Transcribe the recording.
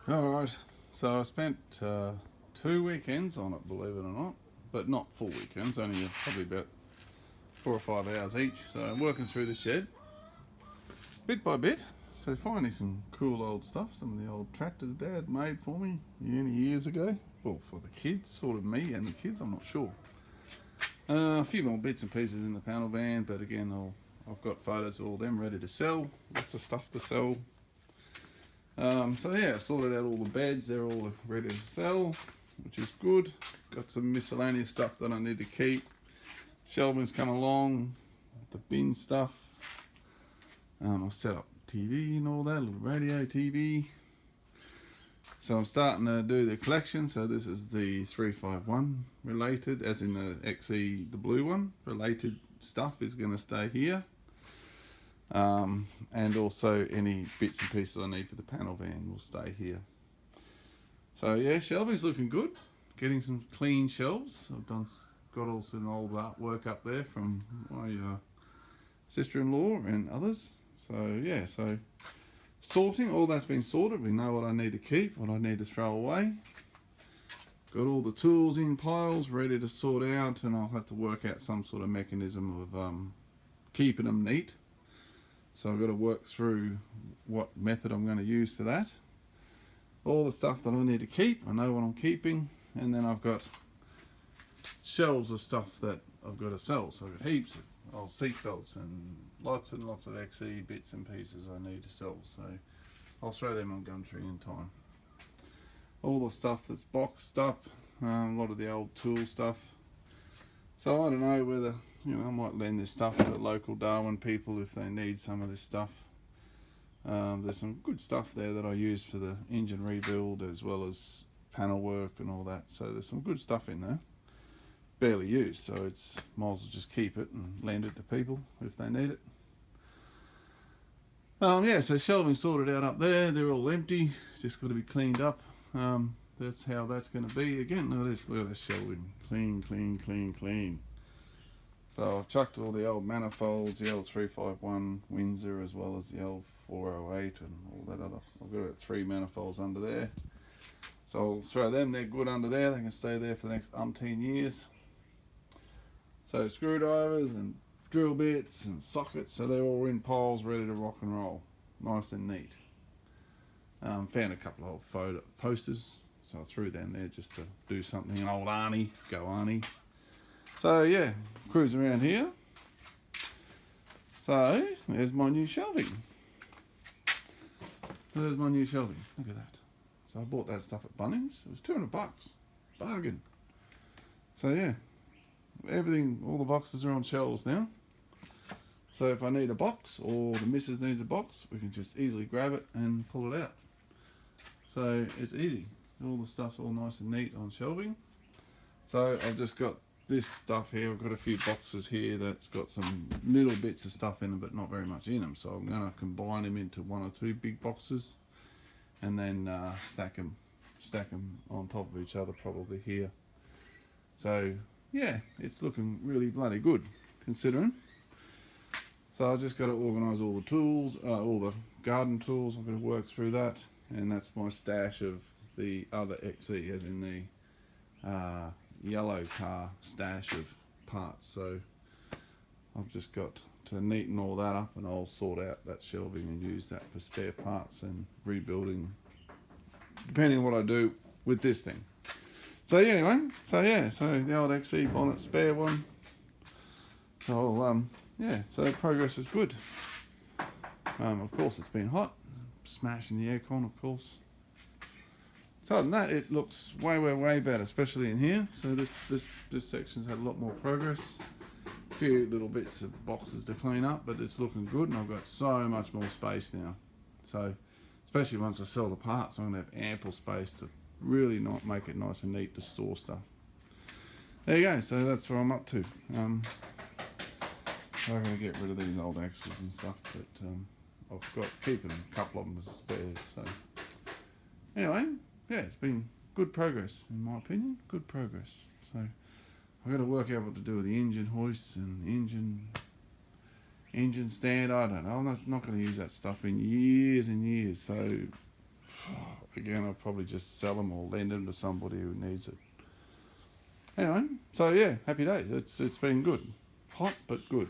Alright, so I spent 2 weekends on it, believe it or not, but not full weekends, only probably about 4 or 5 hours each. So I'm working through the shed bit by bit. So finding some cool old stuff, some of the old tractors Dad made for me many years ago. Well, for the kids, sort of me and the kids, I'm not sure. A few more bits and pieces in the panel van, but again, I've got photos of all them ready to sell. Lots of stuff to sell. So yeah, sorted out all the beds, they're all ready to sell, which is good. Got some miscellaneous stuff that I need to keep. Shelving's come along, the bin stuff. I've set up TV and all that, a little radio, TV. So I'm starting to do the collection. So this is the 351 related, as in the XE, the blue one. Related stuff is going to stay here. And also any bits and pieces I need for the panel van will stay here. So yeah, shelving's looking good. Getting some clean shelves. Got also an old artwork up there from my sister-in-law and others. So yeah, so sorting, all that's been sorted. We know what I need to keep, what I need to throw away. Got all the tools in piles ready to sort out, and I'll have to work out some sort of mechanism of keeping them neat. So I've got to work through what method I'm going to use for that. All the stuff that I need to keep, I know what I'm keeping, and then I've got shelves of stuff that I've got to sell. So I've got heaps of old seat belts and lots of XE bits and pieces I need to sell. So I'll throw them on Gumtree in time. All the stuff that's boxed up, a lot of the old tool stuff. So I don't know whether, I might lend this stuff to local Darwin people if they need some of this stuff. There's some good stuff there that I use for the engine rebuild as well as panel work and all that. So there's some good stuff in there. Barely used, so it's might as well just keep it and lend it to people if they need it. Yeah, so shelving sorted out up there. They're all empty. Just got to be cleaned up. That's how that's going to be. Again, look at this shelving. Clean. So I've chucked all the old manifolds, the L351 Windsor as well as the L408 and all that other. I've got about 3 manifolds under there. So I'll throw them, they're good under there. They can stay there for the next umpteen years. So screwdrivers and drill bits and sockets, so they're all in piles ready to rock and roll. Nice and neat. Found a couple of old photo posters, so I threw them there just to do something. An old Arnie, go Arnie. So yeah, cruising around here. So there's my new shelving. Look at that. So I bought that stuff at Bunnings. It was $200. Bargain. So yeah, everything, all the boxes are on shelves now. So if I need a box or the missus needs a box, we can just easily grab it and pull it out. So it's easy. All the stuff's all nice and neat on shelving. So I've just got this stuff here. I've got a few boxes here that's got some little bits of stuff in them, but not very much in them. So I'm going to combine them into 1 or 2 big boxes, and then stack them on top of each other, probably here. So yeah, it's looking really bloody good considering. So I just got to organise all the tools, all the garden tools. I'm going to work through that, and that's my stash of the other XE, as in the yellow car stash of parts. So I've just got to neaten all that up, and I'll sort out that shelving and use that for spare parts and rebuilding, depending on what I do with this thing. So anyway, so the old XE bonnet spare one. So so progress is good. Of course it's been hot, smashing the aircon of course. So other than that, it looks way better, especially in here. So this section's had a lot more progress. A few little bits of boxes to clean up, but it's looking good, and I've got so much more space now. So especially once I sell the parts, I'm going to have ample space to really not make it nice and neat to store stuff. There you go. So that's what I'm up to. I'm going to get rid of these old extras and stuff, but I've got keeping a couple of them as spares. So anyway, yeah, it's been good progress in my opinion. Good progress. So I've got to work out what to do with the engine hoists and engine stand. I don't know. I'm not going to use that stuff in years and years. So again, I'll probably just sell them or lend them to somebody who needs it. Anyway, so yeah, happy days. It's been good. Hot but good.